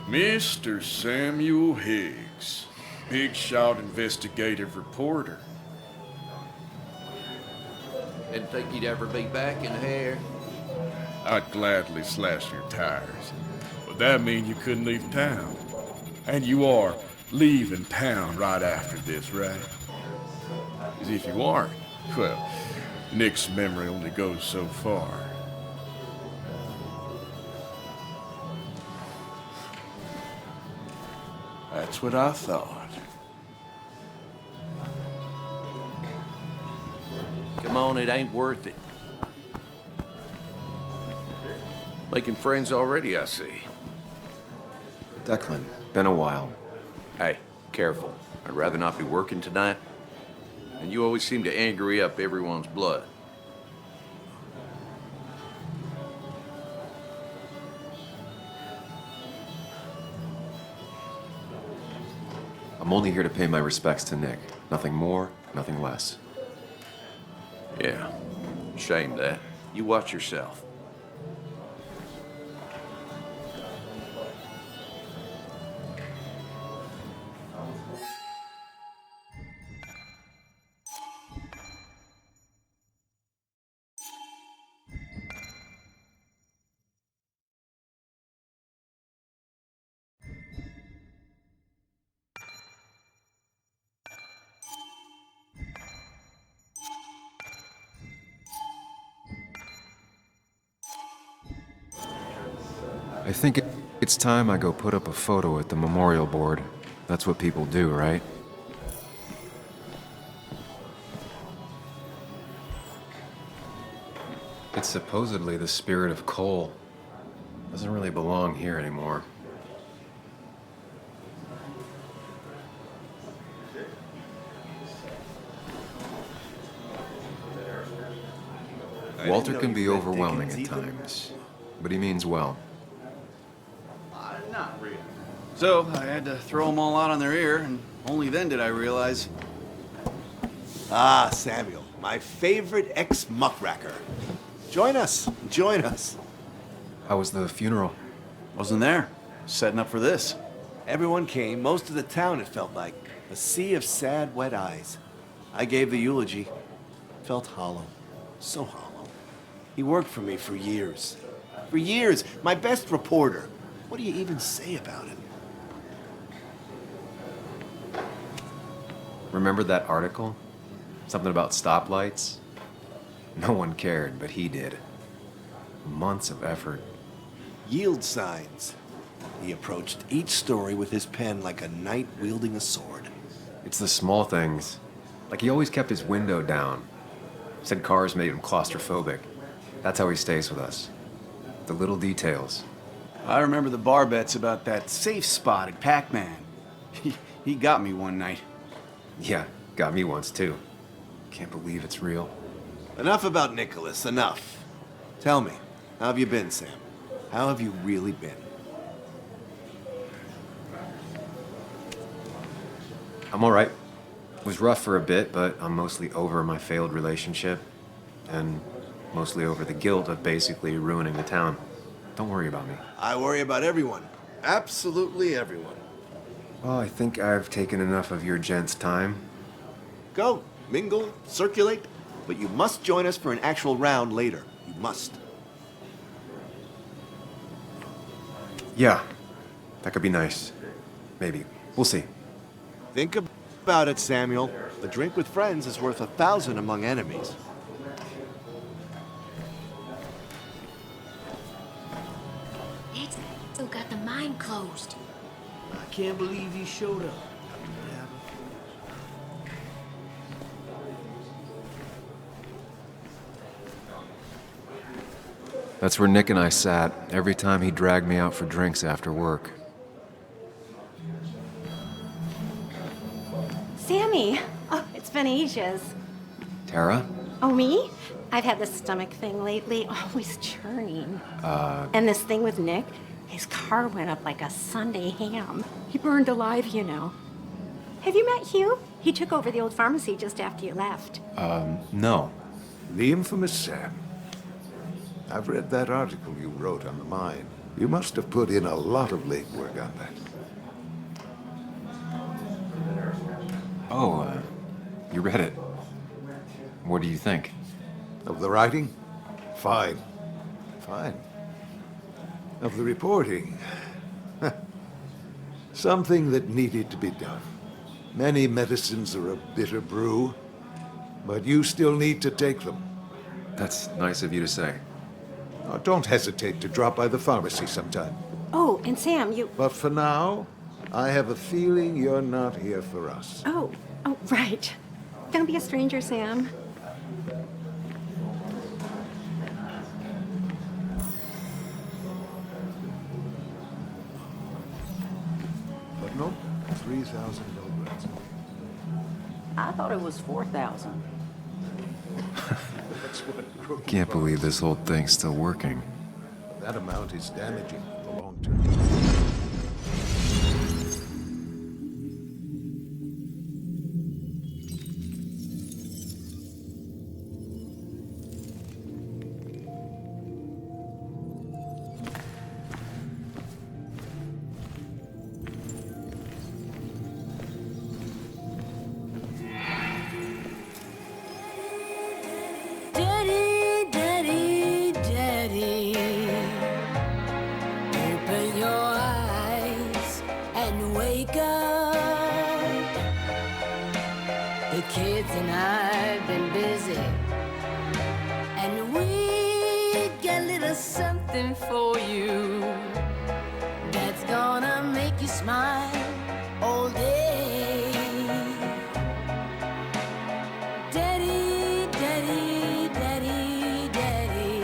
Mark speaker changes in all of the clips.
Speaker 1: Mr. Samuel Higgs, big shot investigative reporter.
Speaker 2: Didn't think you'd ever be back in here.
Speaker 1: I'd gladly slash your tires. Would that mean you couldn't leave town? And you are leaving town right after this, right? As if you aren't. Well, Nick's memory only goes so far. That's what I thought.
Speaker 2: Come on, it ain't worth it. Making friends already, I see.
Speaker 3: Declan, been a while.
Speaker 2: Hey, careful. I'd rather not be working tonight. And you always seem to angry up everyone's blood.
Speaker 3: I'm only here to pay my respects to Nick. Nothing more, nothing less.
Speaker 2: Yeah, shame that. You watch yourself.
Speaker 3: I think it's time I go put up a photo at the memorial board. That's what people do, right? It's supposedly the spirit of coal. Doesn't really belong here anymore. Walter can be overwhelming at times, but he means well.
Speaker 4: Not really. So I had to throw them all out on their ear, and only then did I realize.
Speaker 5: Ah, Samuel, my favorite ex-muckracker. Join us, join us.
Speaker 3: How was the funeral?
Speaker 4: Wasn't there. Setting up for this.
Speaker 5: Everyone came, most of the town, it felt like. A sea of sad, wet eyes. I gave the eulogy. Felt hollow. So hollow. He worked for me for years. For years, my best reporter. What do you even say about him?
Speaker 3: Remember that article? Something about stoplights? No one cared, but he did. Months of effort.
Speaker 5: Yield signs. He approached each story with his pen like a knight wielding a sword.
Speaker 3: It's the small things. Like he always kept his window down. Said cars made him claustrophobic. That's how he stays with us. The little details.
Speaker 4: I remember the bar bets about that safe spot at Pac-Man. He got me one night.
Speaker 3: Yeah, got me once too. Can't believe it's real.
Speaker 5: Enough about Nicholas, enough. Tell me, how have you been, Sam? How have you really been?
Speaker 3: I'm all right. It was rough for a bit, but I'm mostly over my failed relationship. And mostly over the guilt of basically ruining the town. Don't worry about me.
Speaker 5: I worry about everyone. Absolutely everyone.
Speaker 3: Well, I think I've taken enough of your gents' time.
Speaker 5: Go, mingle, circulate, but you must join us for an actual round later. You must.
Speaker 3: Yeah, that could be nice. Maybe. We'll see.
Speaker 5: Think about it, Samuel. A drink with friends is worth 1,000 among enemies.
Speaker 6: It's still got the mine closed.
Speaker 4: I can't believe he showed up.
Speaker 3: That's where Nick and I sat every time he dragged me out for drinks after work.
Speaker 7: Sammy! Oh, it's been ages.
Speaker 3: Tara?
Speaker 7: Oh, me? I've had this stomach thing lately, always churning. And this thing with Nick, his car went up like a Sunday ham. He burned alive, you know. Have you met Hugh? He took over the old pharmacy just after you left.
Speaker 3: No.
Speaker 8: The infamous Sam. I've read that article you wrote on the mine. You must have put in a lot of legwork on that.
Speaker 3: Oh, you read it. What do you think?
Speaker 8: Of the writing? Fine. Fine. Of the reporting? Something that needed to be done. Many medicines are a bitter brew, but you still need to take them.
Speaker 3: That's nice of you to say.
Speaker 8: Now, don't hesitate to drop by the pharmacy sometime.
Speaker 7: Oh, and Sam, you...
Speaker 8: But for now, I have a feeling you're not here for us.
Speaker 7: Oh, right. Don't be a stranger, Sam.
Speaker 8: But no, 3,000 Belgrades.
Speaker 9: I thought it was 4,000.
Speaker 8: That's what crooks
Speaker 3: Can't
Speaker 8: from.
Speaker 3: believe this whole thing's still working.
Speaker 8: That amount is damaging in the long term.
Speaker 10: Daddy, daddy, daddy, open your eyes and wake up. The kids and I've been busy, and we got a little something for you that's gonna make you smile all day. Daddy, daddy, daddy, daddy.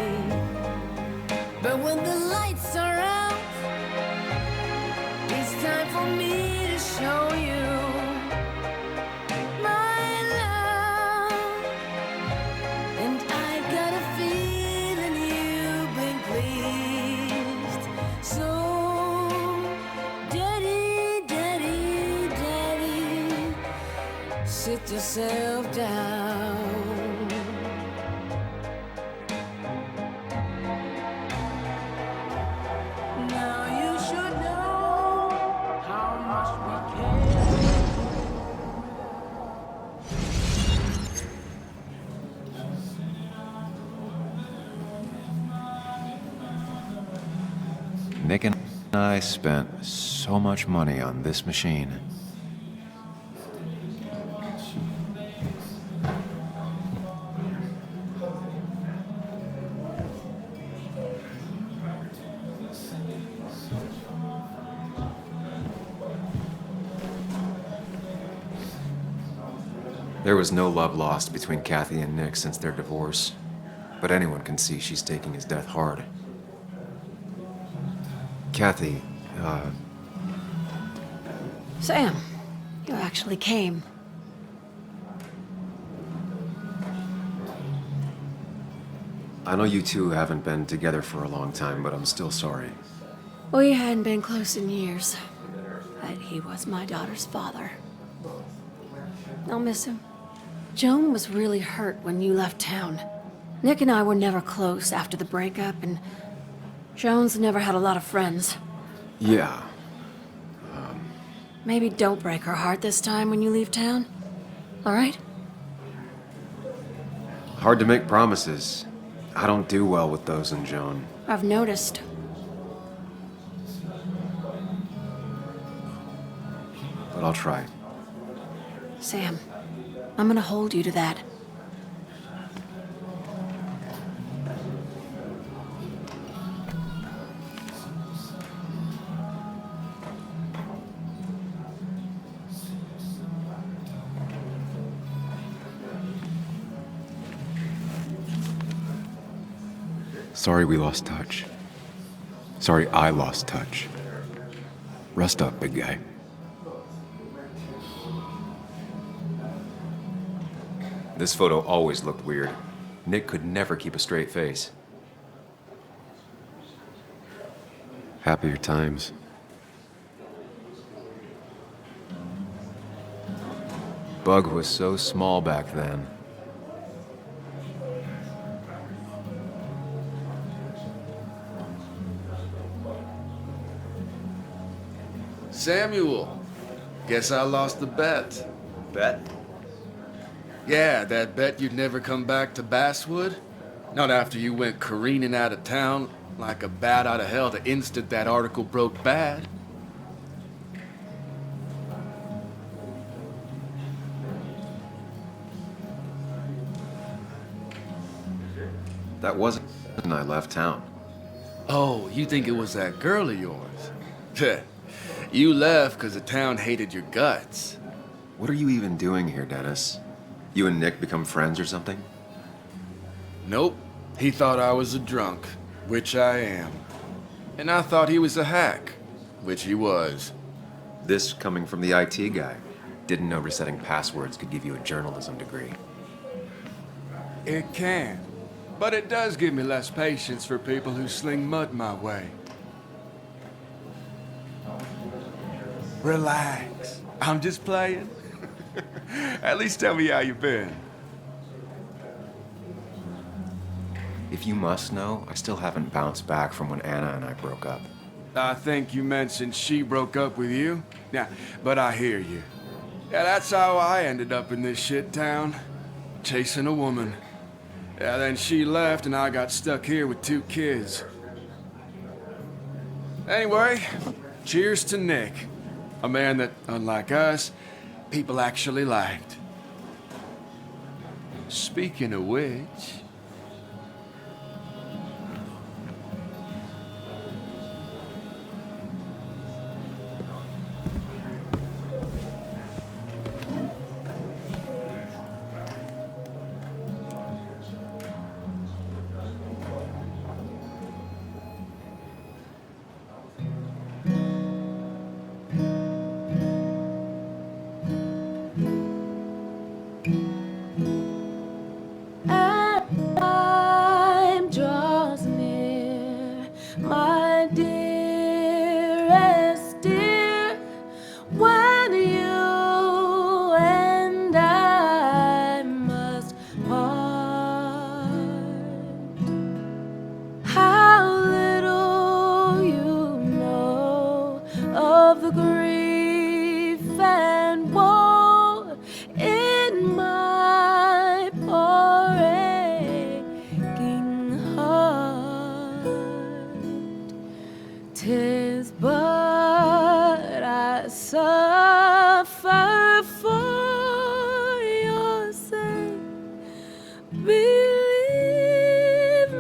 Speaker 10: But when the lights are out, it's time for me to show you my love. And I've got a feeling you've been pleased. So, daddy, daddy, daddy, sit yourself down. Now you should know how much we care.
Speaker 3: Nick and I spent so much money on this machine. There was no love lost between Kathy and Nick since their divorce, but anyone can see she's taking his death hard. Kathy,
Speaker 9: Sam, you actually came.
Speaker 3: I know you two haven't been together for a long time, but I'm still sorry.
Speaker 9: We hadn't been close in years, but he was my daughter's father. I'll miss him. Joan was really hurt when you left town. Nick and I were never close after the breakup, and Joan's never had a lot of friends.
Speaker 3: Yeah.
Speaker 9: Maybe don't break her heart this time when you leave town. All right?
Speaker 3: Hard to make promises. I don't do well with those in Joan.
Speaker 9: I've noticed.
Speaker 3: But I'll try.
Speaker 9: Sam, I'm gonna hold you to that.
Speaker 3: Sorry we lost touch. Sorry I lost touch. Rest up, big guy. This photo always looked weird. Nick could never keep a straight face. Happier times. Bug was so small back then.
Speaker 1: Samuel, guess I lost the bet.
Speaker 3: Bet?
Speaker 1: Yeah, that bet you'd never come back to Basswood? Not after you went careening out of town like a bat out of hell the instant that article broke bad.
Speaker 3: That wasn't when I left town.
Speaker 1: Oh, you think it was that girl of yours? You left because the town hated your guts.
Speaker 3: What are you even doing here, Dennis? You and Nick become friends or something?
Speaker 1: Nope. He thought I was a drunk, which I am. And I thought he was a hack, which he was.
Speaker 3: This coming from the IT guy. Didn't know resetting passwords could give you a journalism degree.
Speaker 1: It can. But it does give me less patience for people who sling mud my way. Relax. I'm just playing. At least tell me how you been.
Speaker 3: If you must know, I still haven't bounced back from when Anna and I broke up.
Speaker 1: I think you mentioned she broke up with you. Yeah, but I hear you. Yeah, that's how I ended up in this shit town. Chasing a woman. Yeah, then she left and I got stuck here with 2 kids. Anyway, cheers to Nick. A man that, unlike us, people actually liked. Speaking of which...
Speaker 10: Time draws near, my dearest dear, when you and I must part. How little you know of the grief and woe in my poor aching heart. 'Tis but I suffer for your sake. Believe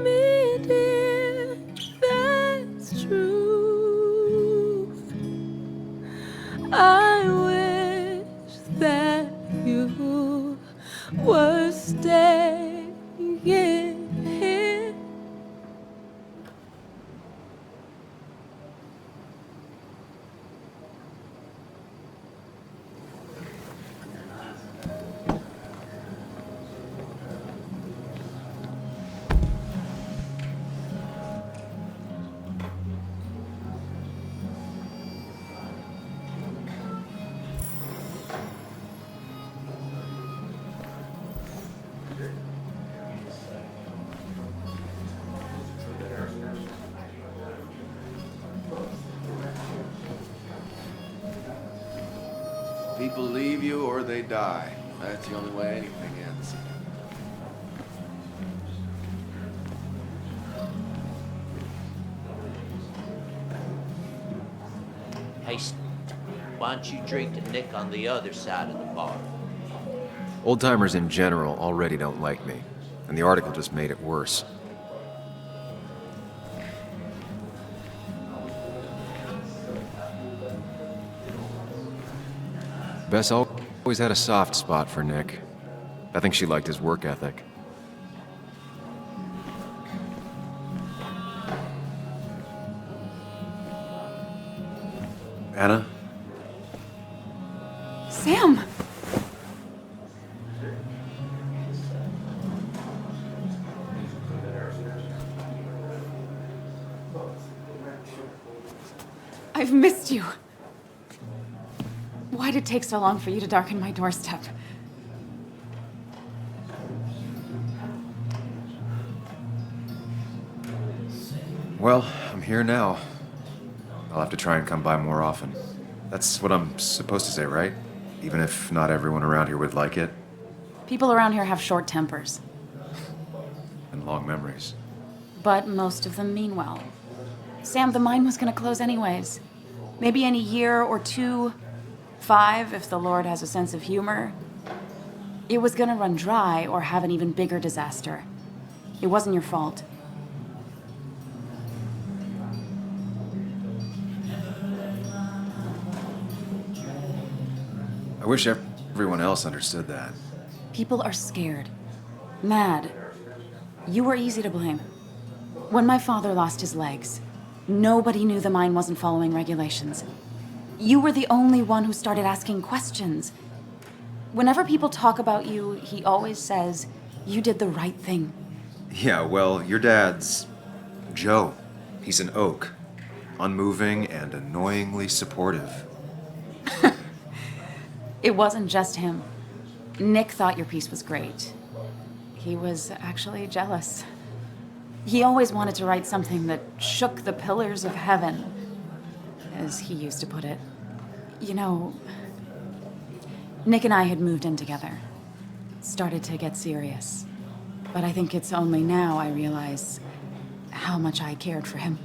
Speaker 10: me, dear, that's true. I wish that you were staying here.
Speaker 1: People leave you or they die. That's the only way anything ends.
Speaker 11: Hey, why don't you drink to Nick on the other side of the bar?
Speaker 3: Old-timers in general already don't like me, and the article just made it worse. Bess always had a soft spot for Nick. I think she liked his work ethic. Anna?
Speaker 9: Sam! I've missed you. Why did it take so long for you to darken my doorstep?
Speaker 3: Well, I'm here now. I'll have to try and come by more often. That's what I'm supposed to say, right? Even if not everyone around here would like it.
Speaker 12: People around here have short tempers.
Speaker 3: And long memories.
Speaker 12: But most of them mean well. Sam, the mine was gonna close anyways. Maybe in a year or 2, 5, if the Lord has a sense of humor. It was gonna run dry or have an even bigger disaster. It wasn't your fault.
Speaker 3: I wish everyone else understood that.
Speaker 12: People are scared. Mad. You were easy to blame. When my father lost his legs, nobody knew the mine wasn't following regulations. You were the only one who started asking questions. Whenever people talk about you, he always says, you did the right thing.
Speaker 3: Yeah, well, your dad's Joe. He's an oak. Unmoving and annoyingly supportive.
Speaker 12: It wasn't just him. Nick thought your piece was great. He was actually jealous. He always wanted to write something that shook the pillars of heaven, as he used to put it. You know, Nick and I had moved in together. Started to get serious. But I think it's only now I realize how much I cared for him.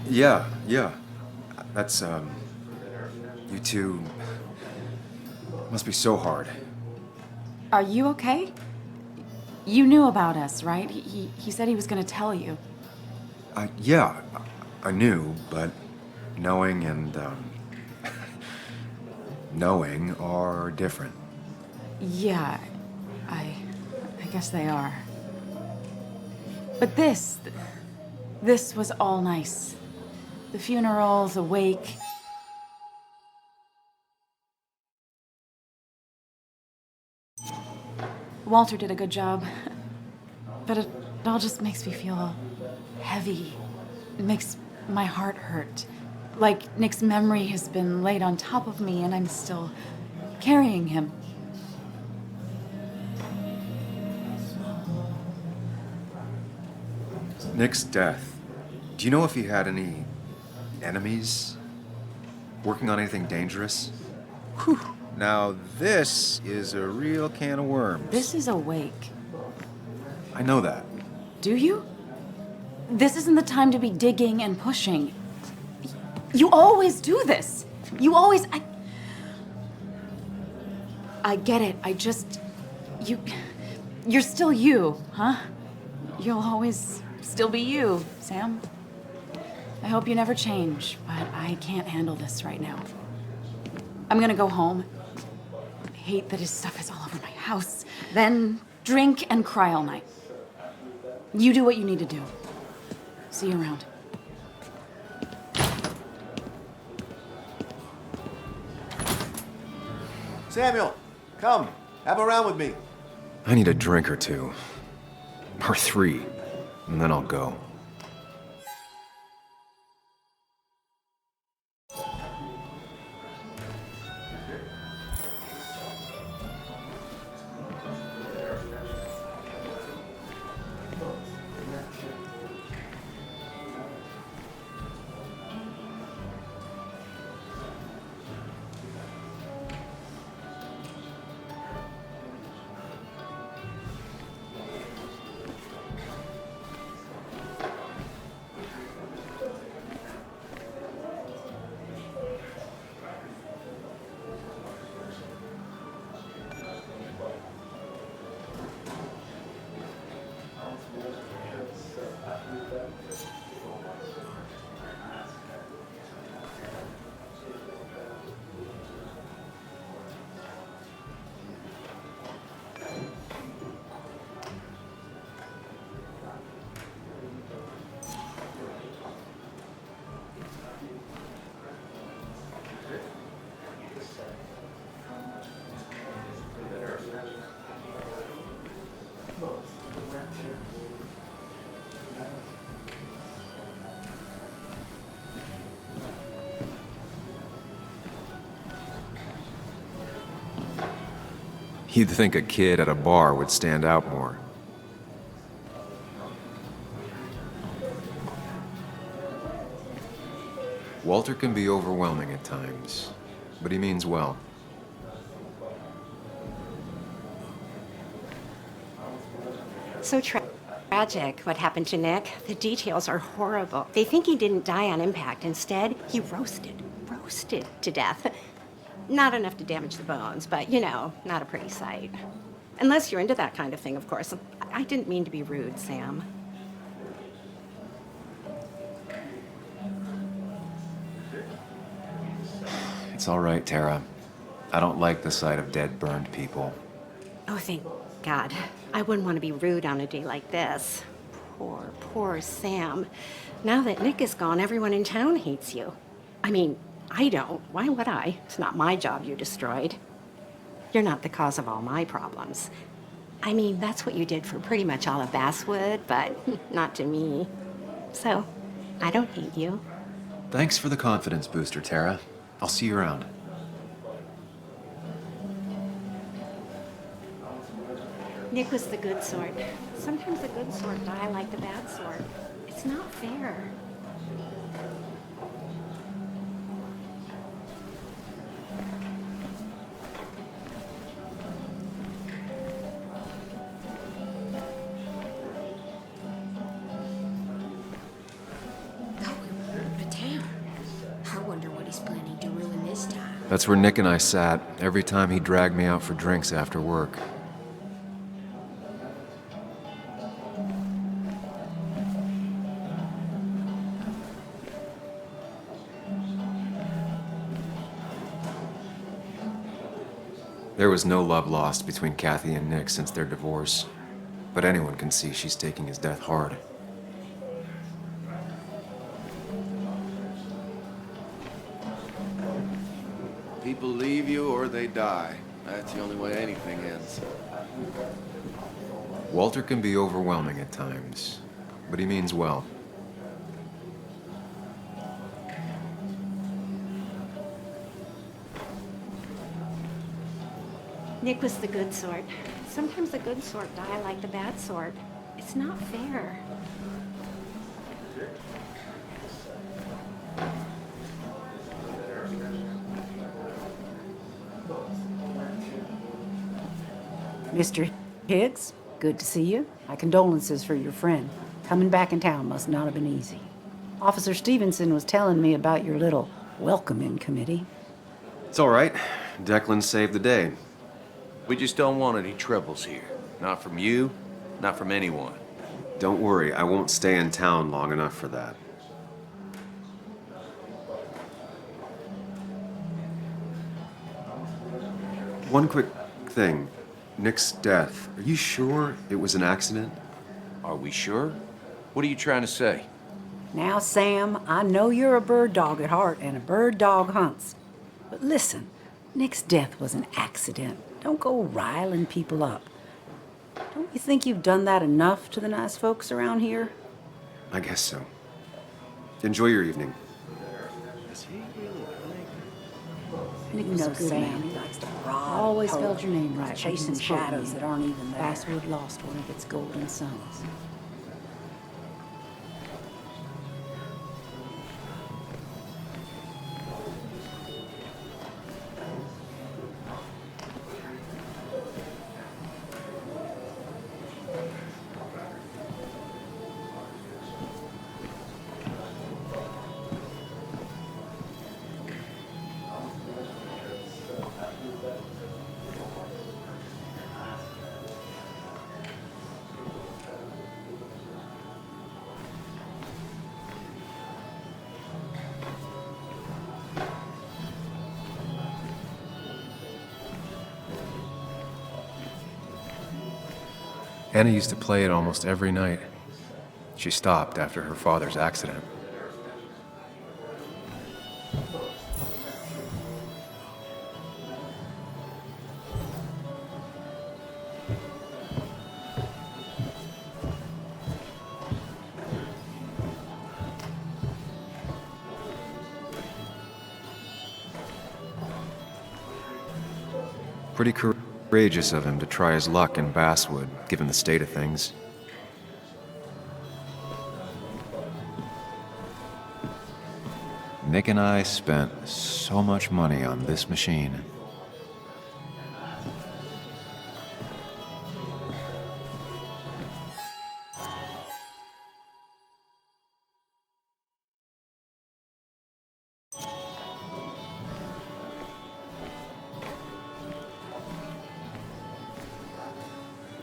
Speaker 3: Yeah. That's, you two must be so hard.
Speaker 12: Are you okay? You knew about us, right? He said he was gonna tell you.
Speaker 3: Yeah, I knew, but knowing and, knowing are different.
Speaker 12: Yeah, I guess they are. But this was all nice. The funeral, the wake. Walter did a good job. But it all just makes me feel heavy. It makes my heart hurt. Like Nick's memory has been laid on top of me and I'm still carrying him.
Speaker 3: Nick's death. Do you know if he had any enemies? Working on anything dangerous? Whew. Now this is a real can of worms.
Speaker 12: This is a wake.
Speaker 3: I know that.
Speaker 12: Do you? This isn't the time to be digging and pushing. You always do this. You always... I get it. You're still you, huh? You'll always still be you, Sam. I hope you never change, but I can't handle this right now. I'm gonna go home. I hate that his stuff is all over my house. Then drink and cry all night. You do what you need to do. See you around.
Speaker 5: Samuel, come. Have a round with me.
Speaker 3: I need a drink or two. Or 3, and then I'll go. You'd think a kid at a bar would stand out more. Walter can be overwhelming at times, but he means well.
Speaker 7: So tragic what happened to Nick. The details are horrible. They think he didn't die on impact. Instead, he roasted to death. Not enough to damage the bones, but, you know, not a pretty sight. Unless you're into that kind of thing, of course. I didn't mean to be rude, Sam.
Speaker 3: It's all right, Tara. I don't like the sight of dead, burned people.
Speaker 7: Oh, thank God. I wouldn't want to be rude on a day like this. Poor Sam. Now that Nick is gone, everyone in town hates you. I mean, I don't. Why would I? It's not my job you destroyed. You're not the cause of all my problems. I mean, that's what you did for pretty much all of Basswood, but not to me. So, I don't hate you.
Speaker 3: Thanks for the confidence booster, Tara. I'll see you around.
Speaker 7: Nick was the good sort. Sometimes the good sort die like the bad sort. It's not fair.
Speaker 3: That's where Nick and I sat every time he dragged me out for drinks after work. There was no love lost between Kathy and Nick since their divorce, but anyone can see she's taking his death hard.
Speaker 5: People leave you or they die. That's the only way anything ends.
Speaker 3: Walter can be overwhelming at times, but he means well.
Speaker 7: Nick was the good sort. Sometimes the good sort die like the bad sort. It's not fair.
Speaker 13: Mr. Hicks, good to see you. My condolences for your friend. Coming back in town must not have been easy. Officer Stevenson was telling me about your little welcoming committee.
Speaker 3: It's all right. Declan saved the day.
Speaker 2: We just don't want any troubles here. Not from you, not from anyone.
Speaker 3: Don't worry, I won't stay in town long enough for that. One quick thing. Nick's death. Are you sure it was an accident?
Speaker 2: Are we sure? What are you trying to say?
Speaker 13: Now, Sam, I know you're a bird dog at heart and a bird dog hunts. But listen, Nick's death was an accident. Don't go riling people up. Don't you think you've done that enough to the nice folks around here?
Speaker 3: I guess so. Enjoy your evening.
Speaker 13: Nick knows Sam. He likes to rob. I always spelled your name right. Chasing shadows that aren't even there. Basswood lost one of its golden suns.
Speaker 3: Anna used to play it almost every night. She stopped after her father's accident. Pretty courageous of him to try his luck in Basswood, given the state of things. Nick and I spent so much money on this machine.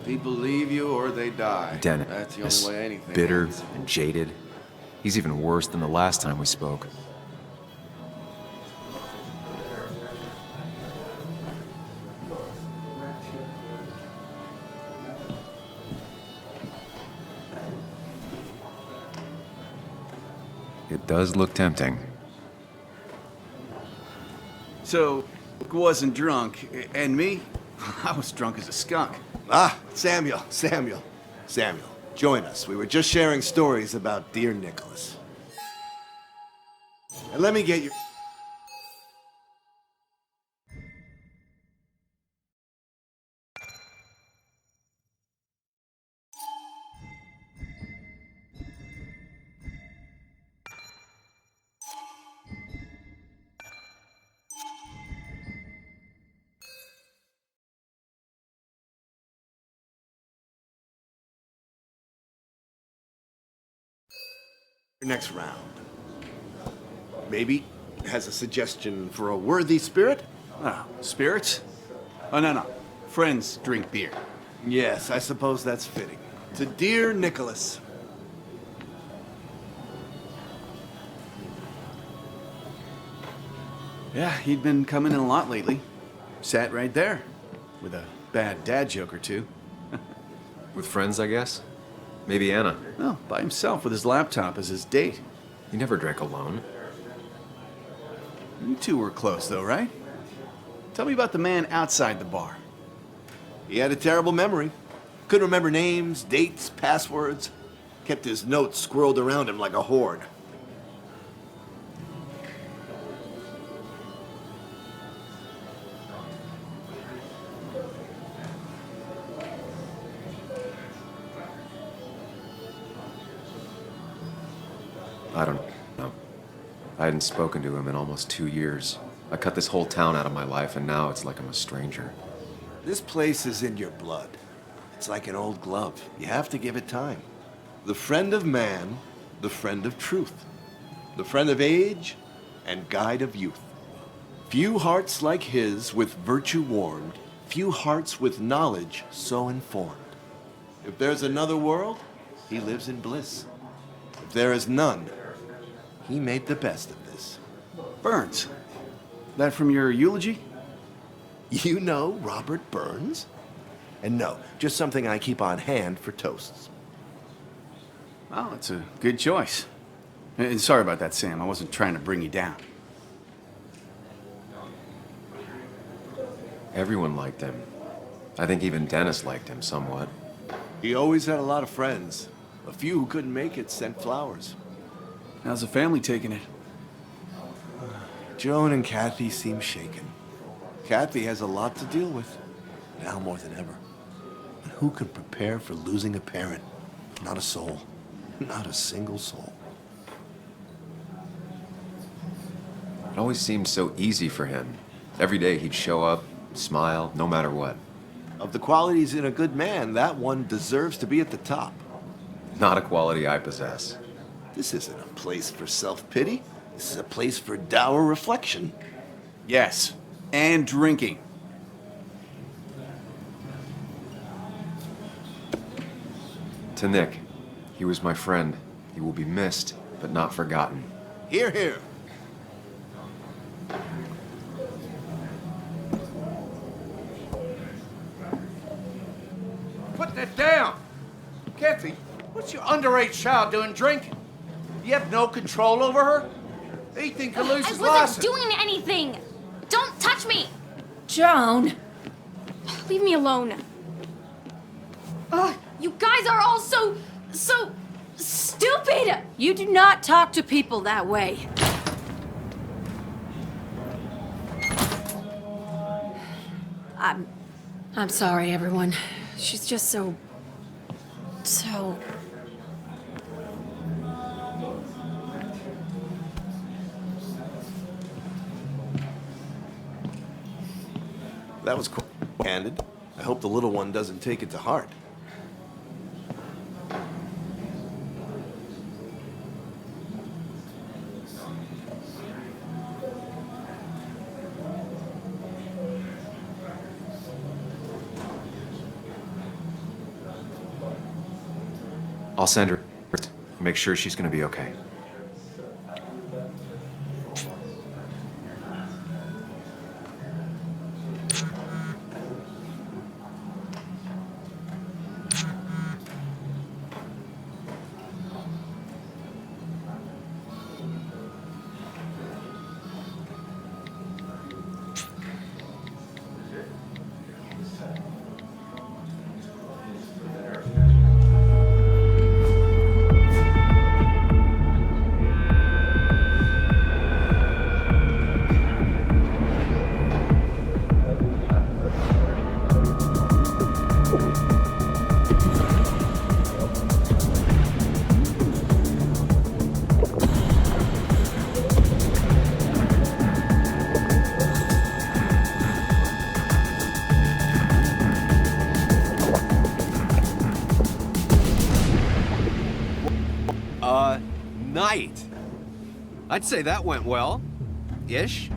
Speaker 5: People leave you or they die.
Speaker 3: Dennis,
Speaker 5: That's the only way anything
Speaker 3: bitter
Speaker 5: ends.
Speaker 3: and jaded. He's even worse than the last time we spoke. It does look tempting.
Speaker 4: So, wasn't drunk, and me? I was drunk as a skunk.
Speaker 5: Ah, Samuel. Join us. We were just sharing stories about dear Nicholas. And let me get your... next round. Maybe has a suggestion for a worthy spirit?
Speaker 4: Oh, spirits? Oh, no. Friends drink beer.
Speaker 5: Yes, I suppose that's fitting. To dear Nicholas.
Speaker 4: Yeah, he'd been coming in a lot lately. Sat right there, with a bad dad joke or two.
Speaker 3: With friends, I guess? Maybe Anna.
Speaker 4: Well, by himself with his laptop as his date.
Speaker 3: He never drank alone.
Speaker 4: You two were close, though, right? Tell me about the man outside the bar.
Speaker 5: He had a terrible memory. Couldn't remember names, dates, passwords. Kept his notes squirreled around him like a hoard.
Speaker 3: I don't know. I hadn't spoken to him in almost 2 years. I cut this whole town out of my life, and now it's like I'm a stranger.
Speaker 5: This place is in your blood. It's like an old glove. You have to give it time. The friend of man, the friend of truth. The friend of age, and guide of youth. Few hearts like his with virtue warmed, few hearts with knowledge so informed. If there's another world, he lives in bliss. If there is none, he made the best of this.
Speaker 4: Burns. That from your eulogy?
Speaker 5: You know Robert Burns? And no, just something I keep on hand for toasts.
Speaker 4: Well, it's a good choice. And sorry about that, Sam. I wasn't trying to bring you down.
Speaker 3: Everyone liked him. I think even Dennis liked him somewhat.
Speaker 5: He always had a lot of friends. A few who couldn't make it sent flowers.
Speaker 4: How's the family taking it?
Speaker 5: Joan and Kathy seem shaken. Kathy has a lot to deal with, now more than ever. And who can prepare for losing a parent? Not a soul. Not a single soul.
Speaker 3: It always seemed so easy for him. Every day he'd show up, smile, no matter what.
Speaker 5: Of the qualities in a good man, that one deserves to be at the top.
Speaker 3: Not a quality I possess.
Speaker 5: This isn't a place for self-pity. This is a place for dour reflection.
Speaker 4: Yes, and drinking.
Speaker 3: To Nick, he was my friend. He will be missed, but not forgotten.
Speaker 5: Hear, hear.
Speaker 11: Put that down! Kathy, what's your underage child doing drinking? You have no control over her? Ethan could lose his
Speaker 6: I wasn't
Speaker 11: license.
Speaker 6: doing anything! Don't touch me!
Speaker 9: Joan!
Speaker 6: Leave me alone. Ugh, you guys are all so stupid!
Speaker 9: You do not talk to people that way. I'm sorry, everyone. She's just so...
Speaker 5: That was quite candid. I hope the little one doesn't take it to heart.
Speaker 3: I'll send her. Make sure she's gonna be okay.
Speaker 14: Night. I'd say that went well. Ish.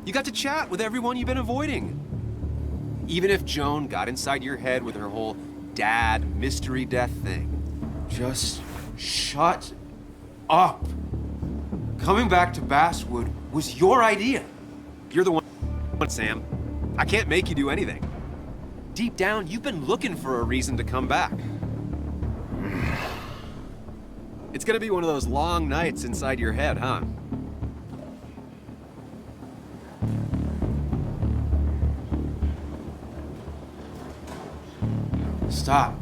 Speaker 14: You got to chat with everyone you've been avoiding. Even if Joan got inside your head with her whole dad mystery death thing. Just shut up. Coming back to Basswood was your idea. You're the one, Sam. I can't make you do anything. Deep down, you've been looking for a reason to come back. It's gonna be one of those long nights inside your head, huh?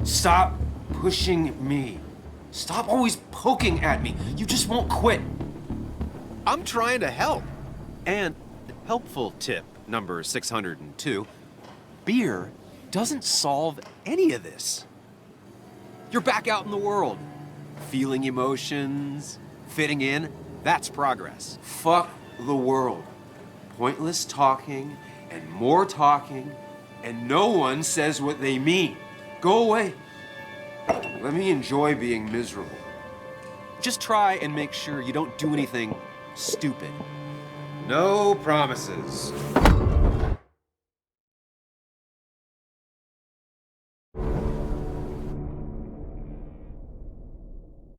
Speaker 14: Stop pushing me. Stop always poking at me. You just won't quit. I'm trying to help. And helpful tip number 602, beer doesn't solve any of this. You're back out in the world. Feeling emotions, fitting in, that's progress. Fuck the world. Pointless talking, and more talking, and no one says what they mean. Go away. Let me enjoy being miserable. Just try and make sure you don't do anything stupid. No promises.